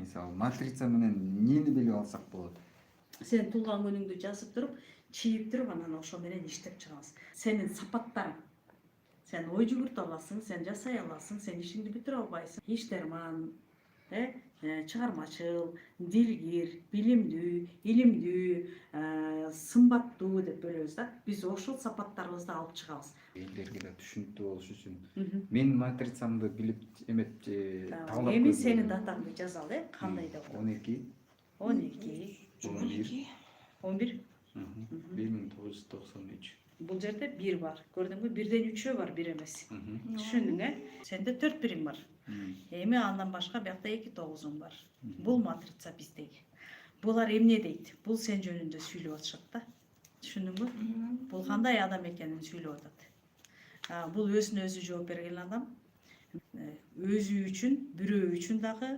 мисалы матрица менен эмнени билип алсак болот? Сен туулган күнүңдү жазып туруп, чийип туруп анан ошо менен иштеп чыгабыз. Сенин сапаттарың. Сен ой жүгүртө аласың, сен жасай аласың, сен ишиңди бүтүрө албайсың. Иштерман, чыгармачыл, дилгир, билимдүү, илимдүү, сымбаттуу деп бөлөбүз да. Биз ошол сапаттарыбызды алып чыгабыз. Элдерге да түшүнүктүү болуш үчүн менин матрицамды билип эмеп таалап Эми сенин датаңды жазалы, кандай деп. 12 12 11 11 1993. Бул жерде 1 бар. Көрдүңбү? 1ден 3 бар, 1 эмес. Түшүндүң, Сенде 4 бирим бар. Эми андан башка биякта 2 9 бар. Бул матрица биздеги. Булар эмне дейт? Бул сен жөнүндө сүйлөп атышат да. Түшүндүңбү? Бул кандай адам экенин сүйлөп атат. Бул өзүнө өзү жооп берген адам. Өзү үчүн, бирөө үчүн дагы